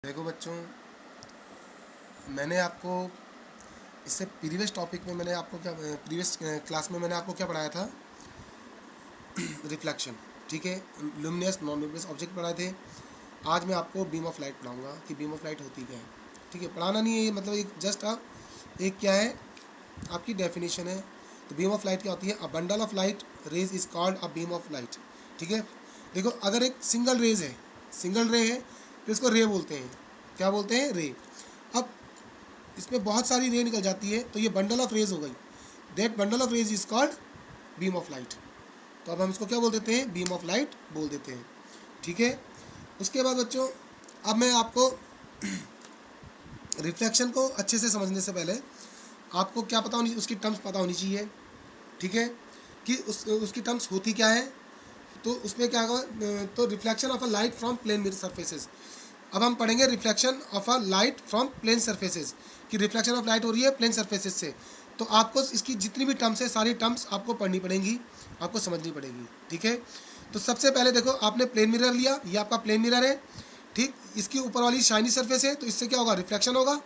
देखो बच्चों, मैंने आपको इससे प्रीवियस टॉपिक में मैंने आपको क्या प्रीवियस क्लास में मैंने आपको क्या पढ़ाया था? रिफ्लेक्शन। ठीक है, लुमिनस नॉन लुमिनस ऑब्जेक्ट पढ़ाए थे। आज मैं आपको बीम ऑफ लाइट पढ़ाऊंगा कि बीम ऑफ लाइट होती क्या है। ठीक है, पढ़ाना नहीं है ये, मतलब एक जस्ट एक क्या है, आपकी डेफिनेशन है। तो बीम ऑफ लाइट क्या होती है? A bundle of light rays is called a beam of light. ठीक है, देखो अगर एक सिंगल रेज है, सिंगल रे है, तो इसको रे बोलते हैं। क्या बोलते हैं? रे। अब इसमें बहुत सारी रे निकल जाती है, तो ये बंडल ऑफ रेज हो गई। That bundle of rays is called beam of light. तो अब हम इसको क्या बोल देते हैं? बीम ऑफ लाइट बोल देते हैं। ठीक है, उसके बाद बच्चों, अब मैं आपको रिफ्लेक्शन को अच्छे से समझने से पहले आपको क्या पता होनी, उसकी टर्म्स पता होनी चाहिए। ठीक है, कि उसकी टर्म्स होती क्या है। तो उसमें क्या होगा, तो reflection of a light from plane mirror surfaces. अब हम पढ़ेंगे reflection of a light from plane surfaces, कि रिफ्लेक्शन ऑफ लाइट हो रही है प्लेन सरफेसेस से। तो आपको इसकी जितनी भी टर्म्स है, सारी टर्म्स आपको पढ़नी पड़ेंगी, आपको समझनी पड़ेगी। ठीक है, तो सबसे पहले देखो, आपने प्लेन मिरर लिया, ये आपका प्लेन मिरर है। ठीक, इसकी ऊपर वाली शाइनी सरफेस है, तो इससे क्या होगा? रिफ्लेक्शन होगा।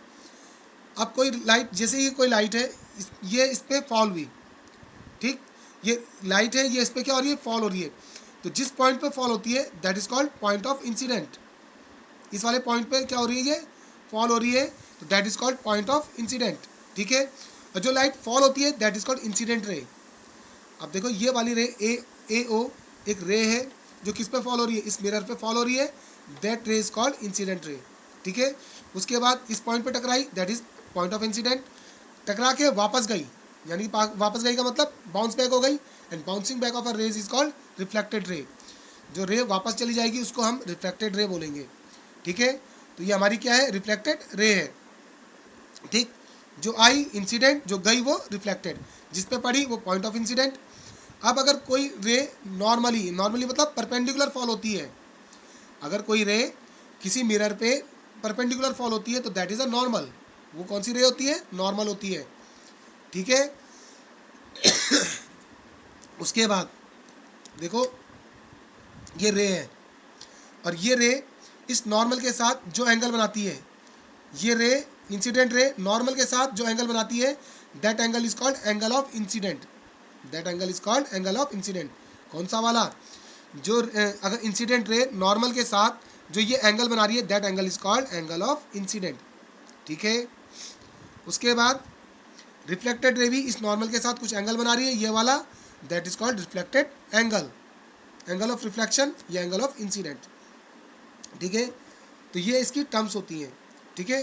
अब कोई लाइट, जैसे ही कोई लाइट है, ये इस पर फॉल हुई। ठीक, ये लाइट है, ये इस पर क्या हो रही है? फॉल हो रही है। तो जिस पॉइंट पे फॉल होती है, that is called point of incident. इस वाले पॉइंट पे क्या हो रही है? ये फॉल हो रही है, तो that is called point of incident. ठीक है, और जो लाइट फॉल होती है, that is called incident ray. अब देखो, ये वाली रे ए ओ एक रे है, जो किस पे फॉल हो रही है? इस मिरर पे फॉल हो रही है। दैट रे इज कॉल्ड इंसिडेंट रे। ठीक है, उसके बाद इस पॉइंट पे टकराई, that is point of incident. टकरा के वापस गई, यानी वापस गई का मतलब बाउंस बैक हो गई, and bouncing back of a rays is called reflected ray. जो रे वापस चली जाएगी, उसको हम रिफ्लेक्टेड रे बोलेंगे। ठीक है, तो ये हमारी क्या है? रिफ्लेक्टेड रे है। ठीक, जो आई इंसिडेंट, जो गई वो रिफ्लेक्टेड, जिस पे पड़ी वो पॉइंट ऑफ इंसिडेंट। अब अगर कोई रे नॉर्मली नॉर्मली मतलब परपेंडिकुलर फॉल होती है, अगर कोई रे किसी मिरर पे परपेंडिकुलर फॉल होती है, तो दैट इज अ नॉर्मल। वो कौन सी रे होती है? नॉर्मल होती है। ठीक है, उसके बाद देखो, ये रे है, और ये रे इस नॉर्मल के साथ जो एंगल बनाती है, ये रे इंसिडेंट रे नॉर्मल के साथ जो एंगल बनाती है, that angle is called angle of incident. That angle is called angle of incident. कौन सा वाला? जो अगर इंसिडेंट रे नॉर्मल के साथ जो ये एंगल बना रही है, that angle is called angle of incident. ठीक है, उसके बाद रिफ्लेक्टेड रे भी इस नॉर्मल के साथ कुछ एंगल बना रही है, ये वाला, that is called reflected angle, angle of reflection या एंगल ऑफ इंसिडेंट। ठीक है, तो ये इसकी टर्म्स होती हैं। ठीक है,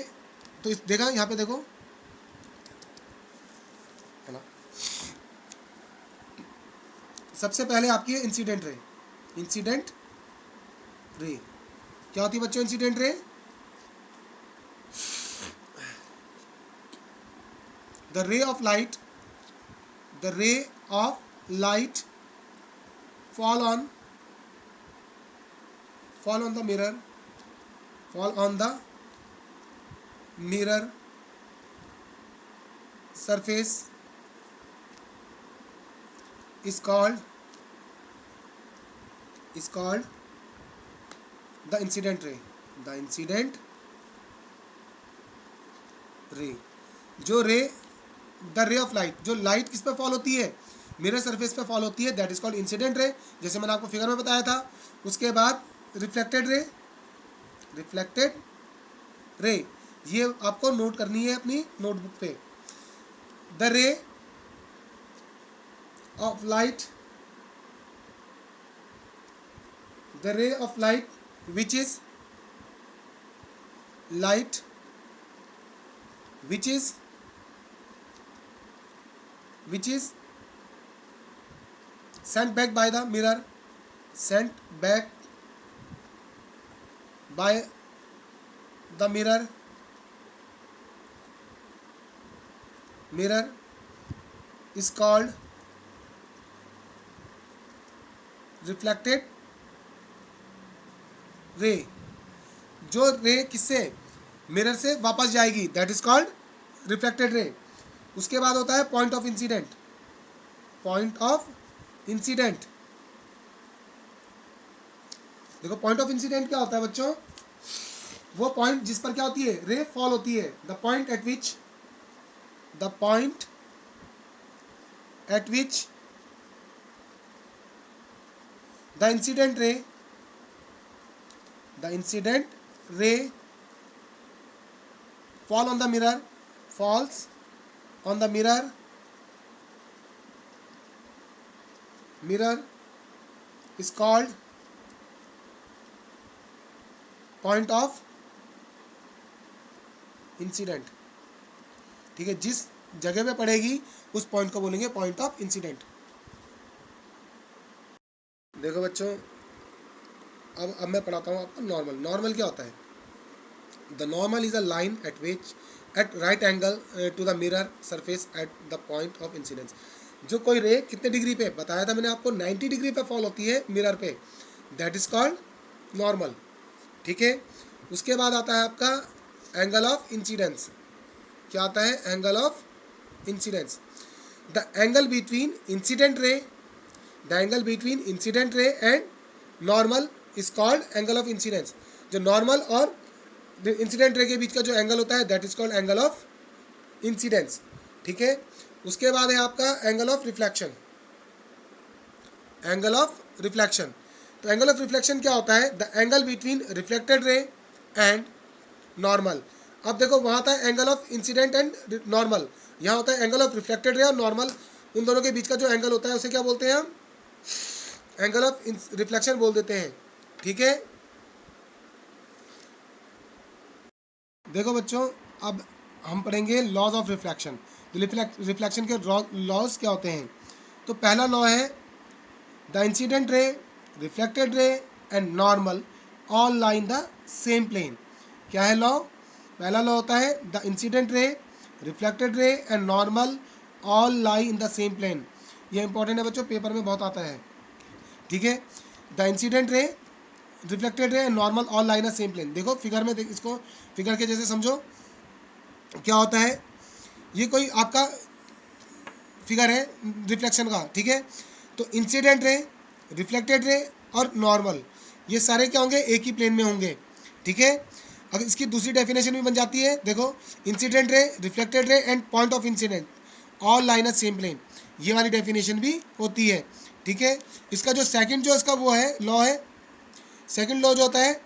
तो इस देखा यहाँ पे देखो, है ना, सबसे पहले आपकी है इंसिडेंट रे। इंसिडेंट रे क्या होती है बच्चों? Incident ray, the ray of light, the ray of light fall on fall on the mirror, fall on the mirror surface is called the incident ray. The incident ray, जो रे, the ray of light, जो light किस पे fall होती है? Mirror surface पे fall होती है, that is called incident ray, जैसे मैंने आपको फिगर में बताया था। उसके बाद रिफ्लेक्टेड रे, रिफ्लेक्टेड रे, ये आपको नोट करनी है अपनी नोटबुक पे। The ray of light, the ray of light which is light which is sent back by the mirror, sent back by the mirror is called reflected ray. जो रे किससे? मिरर से वापस जाएगी, दैट इज कॉल्ड रिफ्लेक्टेड रे। उसके बाद होता है point of incident. Point of incident, देखो पॉइंट ऑफ इंसिडेंट क्या होता है बच्चों? वो पॉइंट जिस पर क्या होती है, रे फॉल होती है, the point eight which the incident रे fall on the mirror falls on the mirror is called point of incident. ठीक है, जिस जगह पे पड़ेगी उस पॉइंट को बोलेंगे पॉइंट ऑफ इंसिडेंट। देखो बच्चों, अब मैं पढ़ाता हूँ आपको नॉर्मल। नॉर्मल क्या होता है? The normal is a line at right angle to the mirror surface at the point of incidence. जो कोई रे कितने डिग्री पे, बताया था मैंने आपको, 90 डिग्री पे फॉल होती है मिरर पे, दैट इज कॉल्ड नॉर्मल। ठीक है, उसके बाद आता है आपका एंगल ऑफ इंसिडेंस। क्या आता है? Angle of incidence. The angle between incident ray and normal is called angle of incidence. जो नॉर्मल और इंसिडेंट रे के बीच का जो एंगल होता है that is called angle of incidence. ठीक है, उसके बाद है आपका angle of reflection. Angle of reflection, तो एंगल ऑफ रिफ्लेक्शन क्या होता है? The angle between reflected ray and normal. अब देखो, वहाँ था angle of incident and normal, यहाँ होता है एंगल ऑफ रिफ्लेक्टेड रे और नॉर्मल। उन दोनों के बीच का जो एंगल होता है उसे क्या बोलते हैं हम? एंगल ऑफ रिफ्लेक्शन बोल देते हैं। ठीक है, देखो बच्चों, अब हम पढ़ेंगे लॉज ऑफ रिफ्लेक्शन। तो रिफ्लेक्शन के लॉज क्या होते हैं? तो पहला लॉ है the incident ray, reflected ray and normal all lie in the same plane. क्या है लॉ? पहला लॉ होता है the incident ray, reflected ray and normal all lie in the same plane. ये इंपॉर्टेंट है बच्चों, पेपर में बहुत आता है। ठीक है, the incident ray, reflected ray and normal all lie in the same plane. देखो फिगर में, इसको फिगर के जैसे समझो। क्या होता है? ये कोई आपका फिगर है रिफ्लेक्शन का। ठीक है, तो इंसिडेंट रे, रिफ्लेक्टेड रे और नॉर्मल, ये सारे क्या होंगे? एक ही प्लेन में होंगे। ठीक है, अगर इसकी दूसरी डेफिनेशन भी बन जाती है, देखो, incident ray, reflected ray and point of incident all line of same plane, ये वाली डेफिनेशन भी होती है। ठीक है, इसका जो सेकंड जो इसका वो है लॉ है, सेकंड लॉ जो होता है,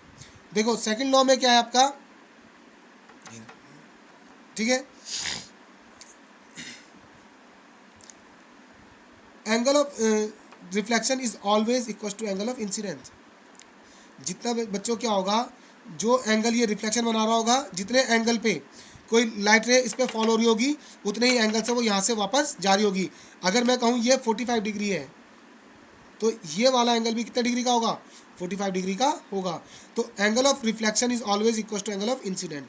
देखो सेकंड लॉ में क्या है आपका? ठीक है, angle of reflection is always equal to angle of incidence. जितना बच्चों क्या होगा, जो एंगल ये रिफ्लेक्शन बना रहा होगा, जितने एंगल पे कोई लाइट रे इस पर फॉल हो रही होगी, उतने ही एंगल से वो यहाँ से वापस जा रही होगी। अगर मैं कहूँ ये 45 डिग्री है, तो ये वाला एंगल भी कितने डिग्री का होगा? 45 डिग्री का होगा। तो angle of reflection is always equal to angle of incident.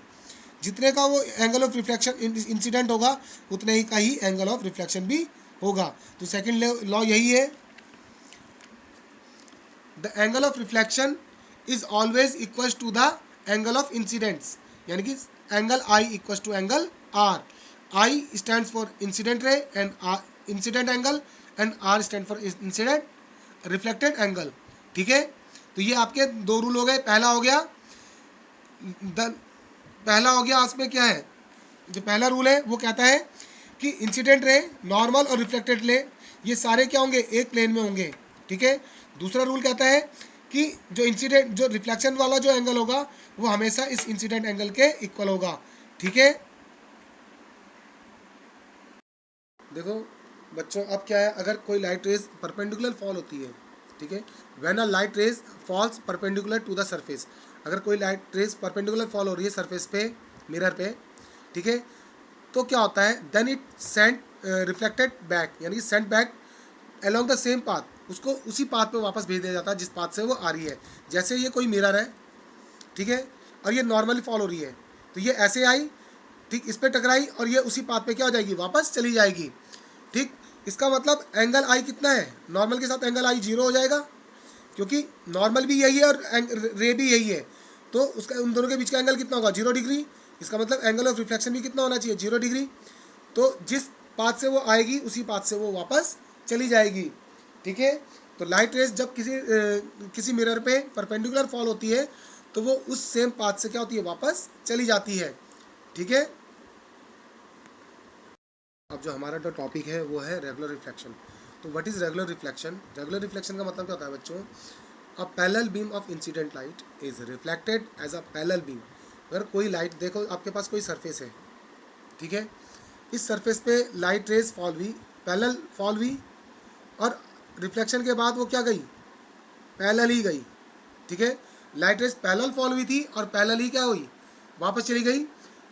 जितने का वो एंगल ऑफ रिफ्लेक्शन इंसिडेंट होगा, उतने ही का ही एंगल ऑफ रिफ्लेक्शन भी होगा। तो सेकंड लॉ यही है, the angle of reflection is always equal to the angle of incidents, यानी कि angle I equal to angle R. I stand for incident ray and incident angle, and R stand for incident reflected angle. ठीक है, तो ये आपके दो rule हो गए। पहला हो गया उसमें क्या है? जो पहला रूल है वो कहता है कि इंसिडेंट रे, नॉर्मल और रिफ्लेक्टेड रे, ये सारे क्या होंगे? एक प्लेन में होंगे। ठीक है, दूसरा रूल कहता है कि जो रिफ्लेक्शन वाला जो एंगल होगा वो हमेशा इस इंसिडेंट एंगल के इक्वल होगा। ठीक है, देखो बच्चों, अब क्या है? अगर कोई लाइट रेज परपेंडिकुलर फॉल होती है, ठीक है, when a light rays falls perpendicular to the surface, अगर कोई लाइट रेज परपेंडिकुलर फॉल हो रही है सरफेस पे, मिरर पे, ठीक है, तो क्या होता है? Then it sent reflected back, यानी sent back along the same path, उसको उसी पाथ पे वापस भेज दिया जाता है जिस पाथ से वो आ रही है। जैसे ये कोई मिरर है, ठीक है, और ये नॉर्मली फॉल हो रही है, तो ये ऐसे आई, ठीक, इस पर टकराई और ये उसी पाथ पे क्या हो जाएगी? वापस चली जाएगी। ठीक, इसका मतलब एंगल आई कितना है? नॉर्मल के साथ एंगल आई 0 हो जाएगा, क्योंकि नॉर्मल भी यही है और रे भी यही है, तो उसका उन दोनों के बीच का एंगल कितना होगा? 0 डिग्री। इसका मतलब एंगल ऑफ रिफ्लेक्शन भी कितना होना चाहिए? 0 डिग्री। तो जिस पाथ से वो आएगी उसी पाथ से वो वापस चली जाएगी। ठीक है, तो लाइट रेज जब किसी मिरर पे परपेंडिकुलर फॉल होती है, तो वो उस सेम पाथ से क्या होती है, वापस चली जाती है। ठीक है, अब जो हमारा जो टॉपिक है वो है रेगुलर रिफ्लेक्शन। तो what is regular reflection? Regular reflection का मतलब क्या होता है बच्चों? A parallel beam of incident light is reflected as a parallel beam. अगर कोई लाइट, देखो आपके पास कोई सरफेस है, ठीक है, इस सरफेस पे लाइट रेज फॉल हुई, पैरेलल फॉल हुई, और रिफ्लेक्शन के बाद वो क्या गई, पैरेलल ही गई। ठीक है, लाइट रेज पैरेलल फॉल हुई थी और पैरेलल ही क्या हुई, वापस चली गई।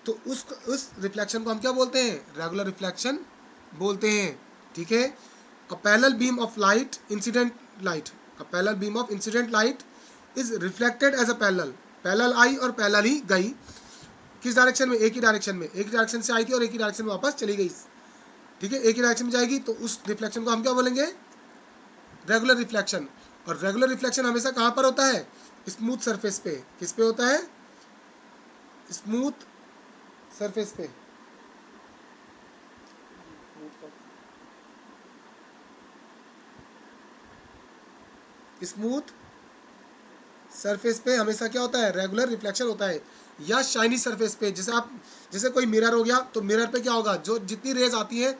तो उस रिफ्लेक्शन को हम क्या बोलते हैं, रेगुलर रिफ्लेक्शन बोलते हैं। ठीक है, a parallel beam of light, incident light, a parallel beam of incident light is reflected as a parallel, parallel आई और पैरेलल ही गई। किस डायरेक्शन में, एक ही डायरेक्शन में, एक ही डायरेक्शन से आई थी और एक ही डायरेक्शन में वापस चली गई। ठीक है, एक ही डायरेक्शन में जाएगी, तो उस रिफ्लेक्शन को हम क्या बोलेंगे, रेगुलर रिफ्लेक्शन। और रेगुलर रिफ्लेक्शन हमेशा कहाँ पर होता है, स्मूथ सरफेस पे। किस पे होता है, स्मूथ सरफेस पे। स्मूथ सरफेस पे हमेशा क्या होता है, रेगुलर रिफ्लेक्शन होता है। या शाइनी सरफेस पे, जैसे कोई मिरर हो गया, तो मिरर पे क्या होगा, जो जितनी रेज आती है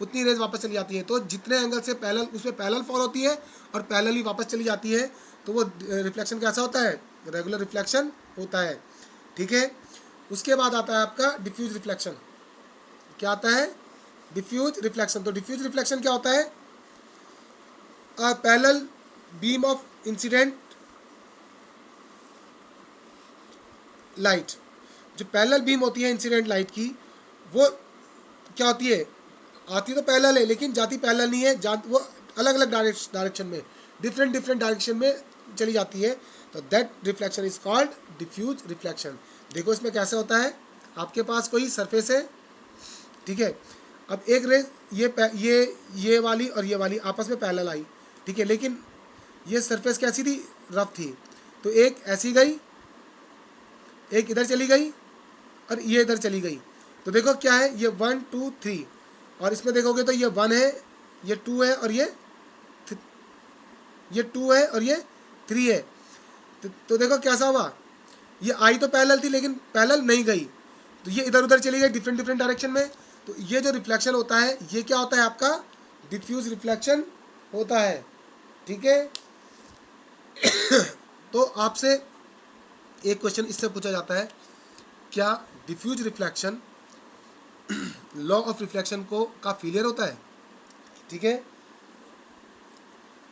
उतनी रेज वापस चली जाती है। तो जितने एंगल से पैरेलल, उसमें पैरेलल फॉल होती है और पैरेलल ही वापस चली जाती है। तो वो रिफ्लेक्शन कैसा होता है, रेगुलर रिफ्लेक्शन होता है। ठीक है, उसके बाद आता है आपका डिफ्यूज रिफ्लेक्शन। क्या आता है, डिफ्यूज रिफ्लेक्शन। तो डिफ्यूज रिफ्लेक्शन क्या होता है, a parallel beam of incident light. जो पैरेलल बीम होती है इंसिडेंट लाइट की, वो क्या होती है, आती तो पैरेलल है लेकिन जाती पैरेलल नहीं है, वो अलग अलग डायरेक्शन में, डिफरेंट डिफरेंट डायरेक्शन में चली जाती है। तो that reflection is called diffuse reflection. देखो इसमें कैसे होता है, आपके पास कोई सरफेस है, ठीक है, अब एक रेज ये वाली और ये वाली आपस में पैरेलल आई, ठीक है, लेकिन ये सरफेस कैसी थी, रफ थी। तो एक ऐसी गई, एक इधर चली गई और ये इधर चली गई। तो देखो क्या है, ये 1 2 3, और इसमें देखोगे तो ये 1 है, ये 2 है और ये 2 है और ये 3 है। तो देखो कैसा हुआ, ये आई तो पैरेलल थी लेकिन पैरेलल नहीं गई, तो ये इधर उधर चली गई डिफरेंट डिफरेंट डायरेक्शन में। तो ये जो रिफ्लेक्शन होता है, ये क्या होता है, आपका डिफ्यूज रिफ्लेक्शन होता है। ठीक है, तो आपसे एक क्वेश्चन इससे पूछा जाता है, क्या diffuse reflection law of reflection को का फेलियर होता है? ठीक है,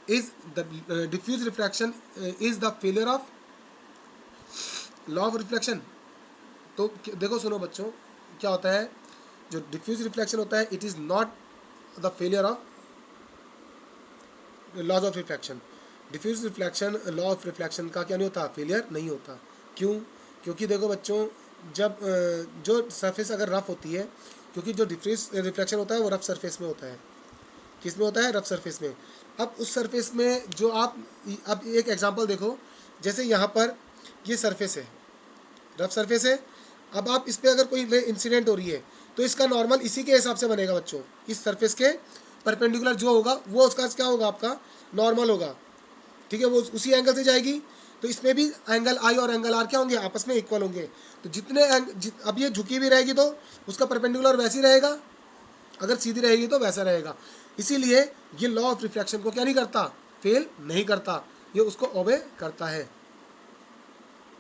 is the diffuse reflection is the failure of law of reflection? तो देखो सुनो बच्चों, क्या होता है, जो डिफ्यूज रिफ्लेक्शन होता है, it is not the failure of laws of reflection. Diffuse reflection law of reflection का क्या नहीं होता, फेलियर नहीं होता। क्यों? क्योंकि देखो बच्चों, जब जो सरफेस अगर रफ होती है, क्योंकि जो डिफ्यूज रिफ्लेक्शन होता है वो रफ सरफेस में होता है। किस में होता है, रफ सरफेस में। अब उस सरफेस में जो आप, अब एक एग्जांपल देखो, जैसे यहाँ पर ये सरफेस है, रफ सरफेस है। अब आप इस पर अगर कोई इंसिडेंट हो रही है, तो इसका नॉर्मल इसी के हिसाब से बनेगा बच्चों। इस सरफेस के परपेंडिकुलर जो होगा वो उसका क्या होगा, आपका नॉर्मल होगा। ठीक है, वो उसी एंगल से जाएगी। तो इसमें भी एंगल आई और एंगल आर क्या होंगे, आपस में इक्वल होंगे। तो अब ये झुकी भी रहेगी तो उसका परपेंडिकुलर वैसे ही रहेगा, अगर सीधी रहेगी तो वैसा रहेगा। इसीलिए ये लॉ ऑफ रिफ्लेक्शन को क्या नहीं करता, फेल नहीं करता, ये उसको ओबे करता है।